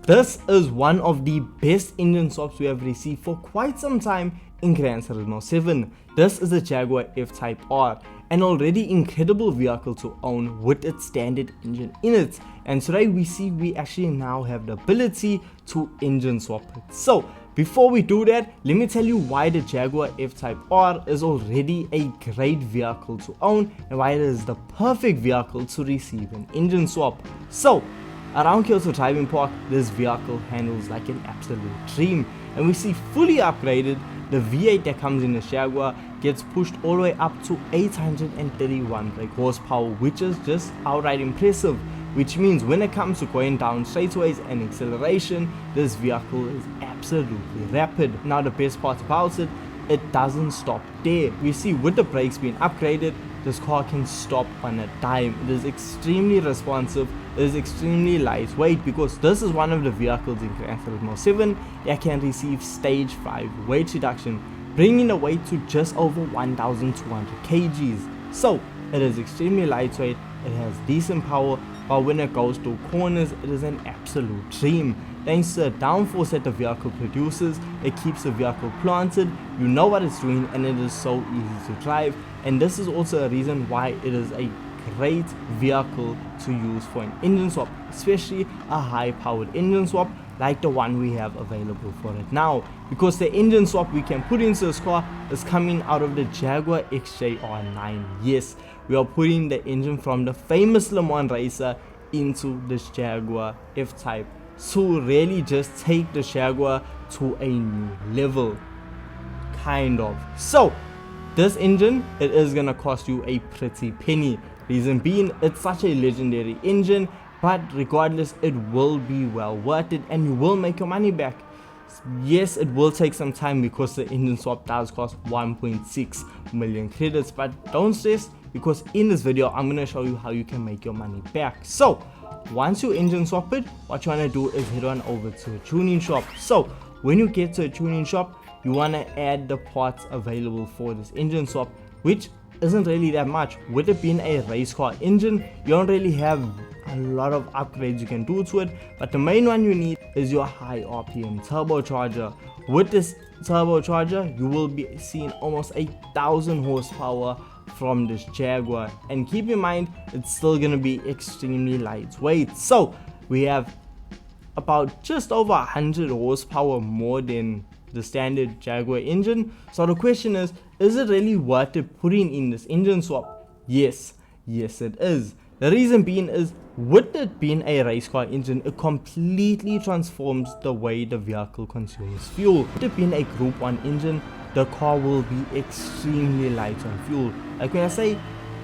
This is one of the best engine swaps we have received for quite some time in Gran Turismo 7. This is a Jaguar F Type R, an already incredible vehicle to own with its standard engine in it. And today we actually now have the ability to engine swap it. So before we do that, let me tell you why the Jaguar F Type R is already a great vehicle to own and why it is the perfect vehicle to receive an engine swap. So around Kyoto Driving Park, this vehicle handles like an absolute dream, and we see fully upgraded. The V8 that comes in the Jaguar gets pushed all the way up to 831 brake horsepower, which is just outright impressive, which means when it comes to going down straightaways and acceleration, this vehicle is absolutely rapid. Now the best part about it, it doesn't stop there. We see with the brakes being upgraded, this car can stop on a dime. It is extremely responsive, it is extremely lightweight, because this is one of the vehicles in Gran Turismo 7 that can receive stage 5 weight reduction, bringing the weight to just over 1200 kgs. So it is extremely lightweight, it has decent power, but when it goes through corners, it is an absolute dream. Thanks to the downforce that the vehicle produces, it keeps the vehicle planted, you know what it's doing, and it is so easy to drive. And this is also a reason why it is a great vehicle to use for an engine swap, especially a high powered engine swap like the one we have available for it now, because the engine swap we can put into this car is coming out of the Jaguar XJR9. Yes, we are putting the engine from the famous Le Mans racer into this Jaguar F-Type to really just take the Jaguar to a new level, kind of. So this engine, it is gonna cost you a pretty penny. Reason being, it's such a legendary engine, but regardless, it will be well worth it and you will make your money back. Yes, it will take some time because the engine swap does cost 1.6 million credits, but don't stress, because in this video I'm gonna show you how you can make your money back. So once you engine swap it, what you wanna do is head on over to a tuning shop. So when you get to a tuning shop, you want to add the parts available for this engine swap, which isn't really that much. With it being a race car engine, you don't really have a lot of upgrades you can do to it, but the main one you need is your high RPM turbocharger. With this turbocharger, you will be seeing almost 1000 horsepower from this Jaguar, and keep in mind it's still going to be extremely lightweight. So we have about just over 100 horsepower more than the standard Jaguar engine. So the question is it really worth it putting in this engine swap? Yes it is. The reason being is, with it being a race car engine, it completely transforms the way the vehicle consumes fuel. With it being a Group 1 engine, the car will be extremely light on fuel. Like when I say,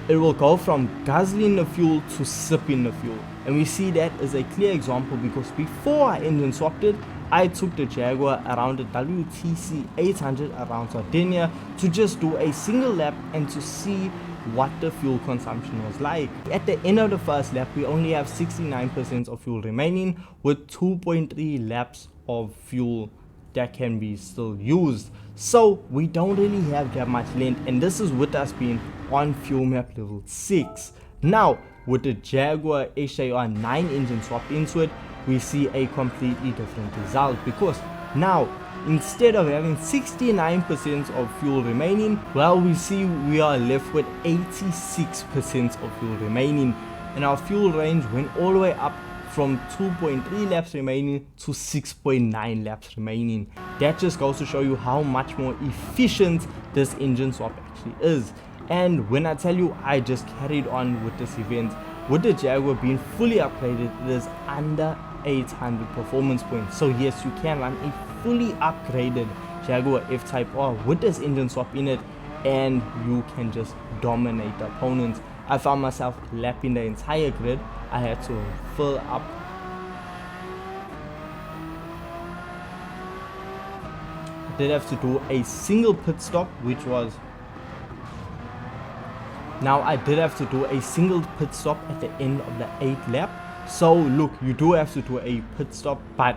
it will go from guzzling the fuel to sipping the fuel, and we see that as a clear example because before I engine swapped it, I took the Jaguar around the WTC 800 around Sardinia to just do a single lap and to see what the fuel consumption was like. At the end of the first lap, we only have 69% of fuel remaining, with 2.3 laps of fuel that can be still used. So we don't really have that much length, and this is with us being on fuel map level 6. Now with the Jaguar XJR9 engine swapped into it, we see a completely different result, because now instead of having 69% of fuel remaining, well, we see we are left with 86% of fuel remaining, and our fuel range went all the way up from 2.3 laps remaining to 6.9 laps remaining. That just goes to show you how much more efficient this engine swap actually is. And when I tell you I just carried on with this event, with the Jaguar being fully upgraded, it is under 800 performance points. So yes, you can run a fully upgraded Jaguar F-Type R with this engine swap in it, and you can just dominate the opponents. I found myself lapping the entire grid. I had to fill up. I did have to do a single pit stop, which was I did have to do a single pit stop at the end of the 8th lap. So look, you do have to do a pit stop, but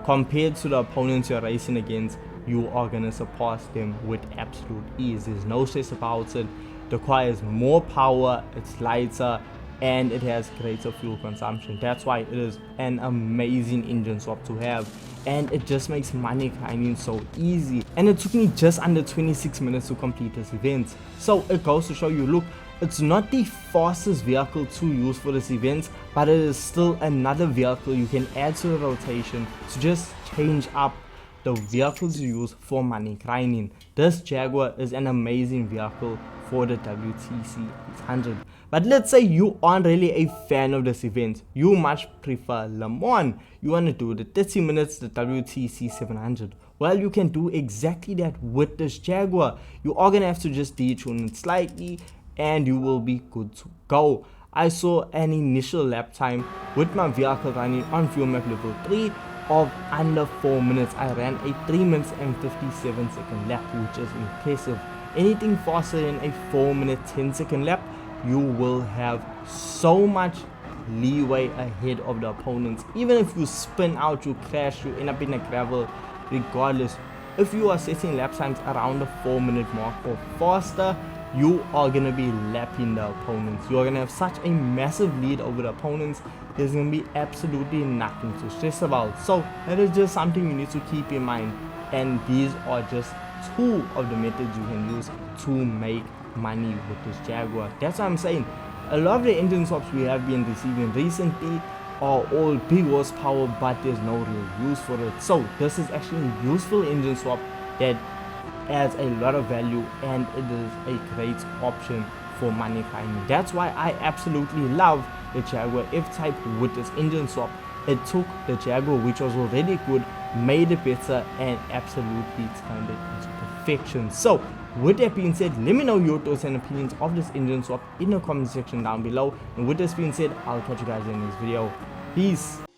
compared to the opponents you're racing against, you are gonna surpass them with absolute ease. There's no stress about it. The car has more power, it's lighter, and it has greater fuel consumption. That's why it is an amazing engine swap to have, and it just makes money grinding so easy. And it took me just under 26 minutes to complete this event. So it goes to show you, look, it's not the fastest vehicle to use for this event, but it is still another vehicle you can add to the rotation to just change up the vehicles you use for money grinding. This Jaguar is an amazing vehicle for the WTC 800. But let's say you aren't really a fan of this event, you much prefer Le Mans, you want to do the 30 minutes, the WTC 700. Well, you can do exactly that with this Jaguar. You are gonna have to just detune it slightly and you will be good to go. I saw an initial lap time with my vehicle running on fuel map level 3 of under 4 minutes. I ran a 3 minutes and 57 second lap, which is impressive. Anything faster than a 4 minute 10 second lap, you will have so much leeway ahead of the opponents. Even if you spin out, you crash, you end up in a gravel, regardless, if you are setting lap times around the 4 minute mark or faster, you are going to be lapping the opponents. You are going to have such a massive lead over the opponents. There's going to be absolutely nothing to stress about. So that is just something you need to keep in mind, and these are just two of the methods you can use to make money with this Jaguar. That's what I'm saying. A lot of the engine swaps we have been receiving recently are all big horsepower, but there's no real use for it. So this is actually a useful engine swap that adds a lot of value, and it is a great option for money grinding. That's why I absolutely love the Jaguar F-Type with this engine swap. It took the Jaguar, which was already good, made it better, and absolutely turned it into perfection. So with that being said, let me know your thoughts and opinions of this engine swap in the comment section down below. And with this being said, I'll catch you guys in the next video. Peace.